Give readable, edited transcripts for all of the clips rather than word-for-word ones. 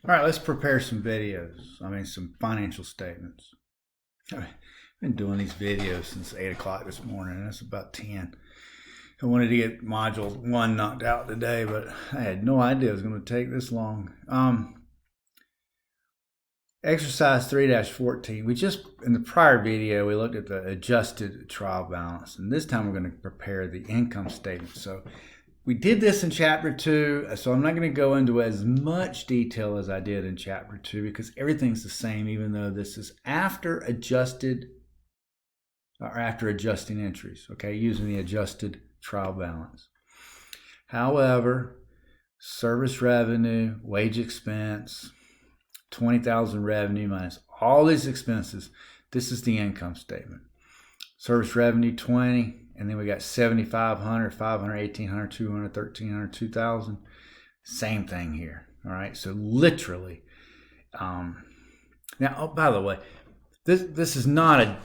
All right, let's prepare some videos. Some financial statements. I've been doing these videos since 8 o'clock this morning, and it's about 10. I wanted to get module 1 knocked out today, but I had no idea it was going to take this long. Exercise 3-14. In the prior video, we looked at the adjusted trial balance, and this time we're going to prepare the income statement. So we did this in chapter 2, so I'm not going to go into as much detail as I did in chapter 2 because everything's the same, even though this is after adjusting entries, okay, using the adjusted trial balance. However, service revenue, wage expense, 20,000 revenue minus all these expenses, this is the income statement. Service revenue 20, and then we got 7,500, 500, 1,800, 200, 1,300, 2,000. Same thing here. All right. So literally, now. Oh, by the way, this is not a.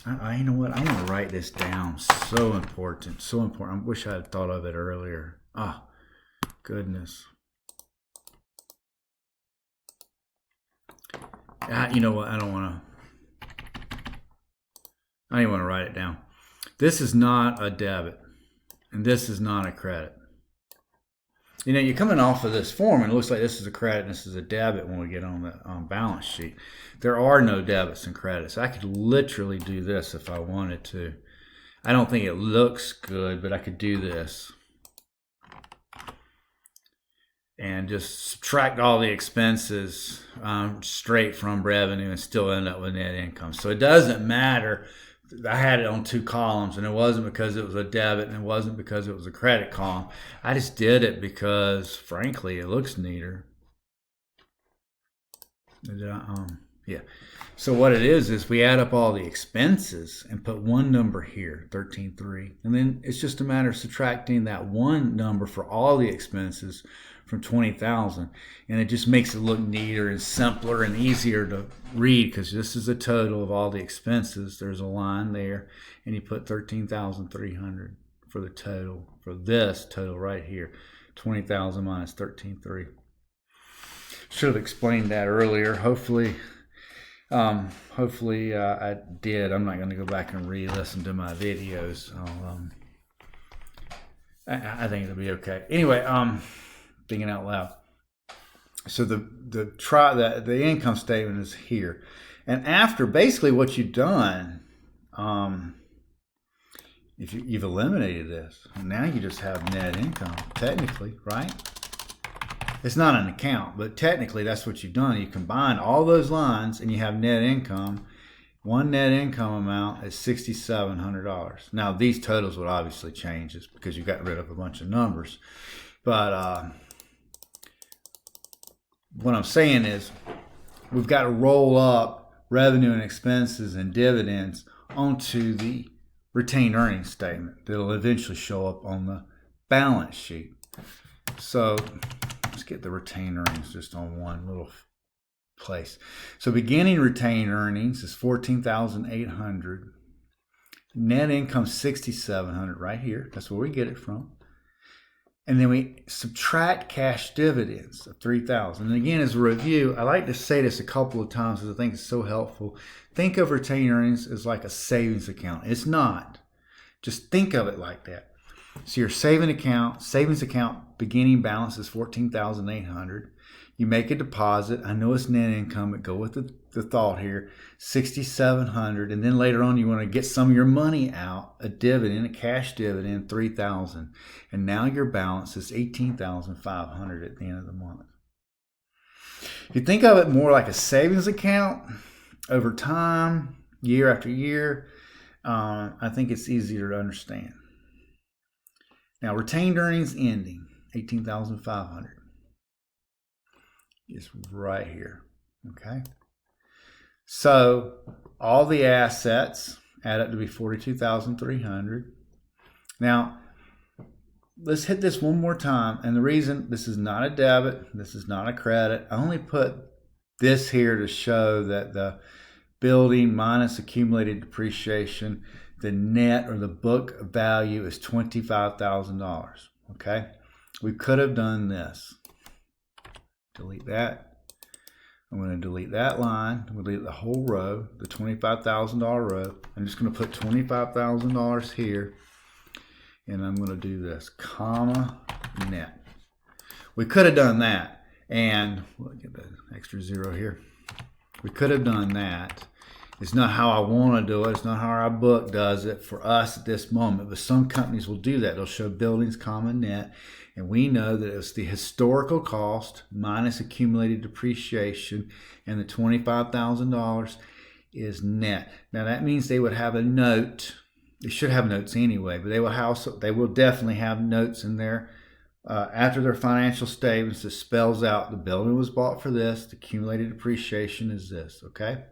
You know what? I want to write this down. So important. So important. I wish I had thought of it earlier. Oh, goodness. You know what? I don't even want to write it down. This is not a debit, and this is not a credit. You know, you're coming off of this form, and it looks like this is a credit and this is a debit when we get on the balance sheet. There are no debits and credits. I could literally do this if I wanted to. I don't think it looks good, but I could do this and just subtract all the expenses straight from revenue and still end up with net income. So it doesn't matter. I had it on 2 columns, and it wasn't because it was a debit and it wasn't because it was a credit column. I just did it because, frankly, it looks neater. Yeah. So what it is we add up all the expenses and put one number here, 13.3, and then it's just a matter of subtracting that one number for all the expenses from 20,000, and it just makes it look neater and simpler and easier to read because this is a total of all the expenses. There's a line there, and you put 13,300 for the total for this total right here, 20,000 minus 13.3. Should have explained that earlier. Hopefully I did. I'm not going to go back and re-listen to my videos. I think it'll be okay. Anyway, thinking out loud. So the income statement is here, and after basically what you've done, if you've eliminated this, now you just have net income technically, right? It's not an account, but technically that's what you've done. You combine all those lines and you have net income. One net income amount is $6,700. Now these totals would obviously change just because you got rid of a bunch of numbers. But what I'm saying is we've got to roll up revenue and expenses and dividends onto the retained earnings statement that'll eventually show up on the balance sheet. So let's get the retained earnings just on one little place. So beginning retained earnings is 14,800. Net income 6,700 right here. That's where we get it from. And then we subtract cash dividends of 3,000. And again, as a review, I like to say this a couple of times because I think it's so helpful. Think of retained earnings as like a savings account. It's not. Just think of it like that. So your savings account beginning balance is 14,800. You make a deposit. I know it's net income, but go with the thought here, 6,700. And then later on, you want to get some of your money out, a dividend, a cash dividend, 3,000. And now your balance is 18,500 at the end of the month. If you think of it more like a savings account over time, year after year, I think it's easier to understand. Now, retained earnings ending, 18,500. Is right here, okay? So all the assets add up to be 42,300. Now, let's hit this one more time. And the reason this is not a debit, this is not a credit, I only put this here to show that the building minus accumulated depreciation, the net or the book value is $25,000, okay? We could have done this. Delete that, I'm going to delete that line. We'll delete the whole row, the $25,000 row. I'm just going to put $25,000 here, and I'm going to do this, comma, net. We could have done that, and we'll get the extra zero here. We could have done that. It's not how I want to do it. It's not how our book does it for us at this moment, but some companies will do that. They'll show buildings, comma, net, and we know that it's the historical cost minus accumulated depreciation, and the $25,000 is net. Now that means they would have a note. They should have notes anyway, but they will definitely have notes in there after their financial statements that spells out the building was bought for this, the accumulated depreciation is this, okay?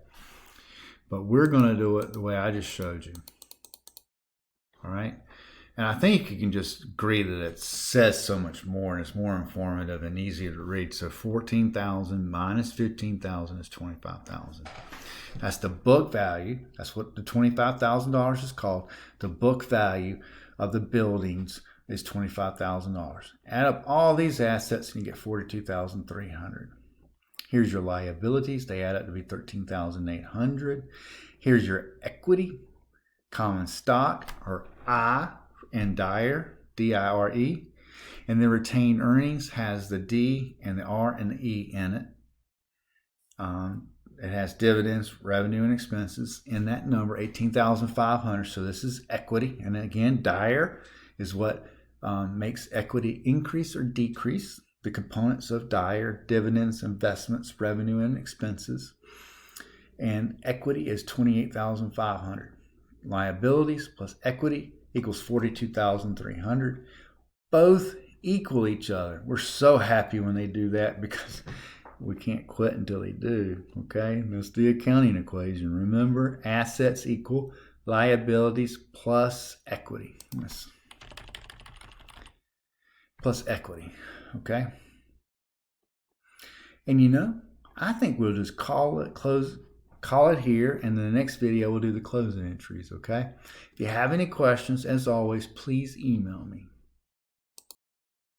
But we're going to do it the way I just showed you. All right? And I think you can just agree that it says so much more and it's more informative and easier to read. So 14,000 minus 15,000 is 25,000. That's the book value. That's what the $25,000 is called. The book value of the buildings is $25,000. Add up all these assets and you get $42,300. Here's your liabilities. They add up to be $13,800. Here's your equity, common stock, or I, and DIRE, D-I-R-E. And the retained earnings has the D and the R and the E in it. It has dividends, revenue, and expenses in that number, $18,500. So this is equity. And again, DIRE is what makes equity increase or decrease. The components of DIRE, dividends, investments, revenue, and expenses. And equity is $28,500. Liabilities plus equity equals $42,300. Both equal each other. We're so happy when they do that because we can't quit until they do. Okay, that's the accounting equation. Remember, assets equal liabilities plus equity. Plus equity. Okay. And you know, I think we'll just call it here, and in the next video we'll do the closing entries. Okay. If you have any questions, as always, please email me.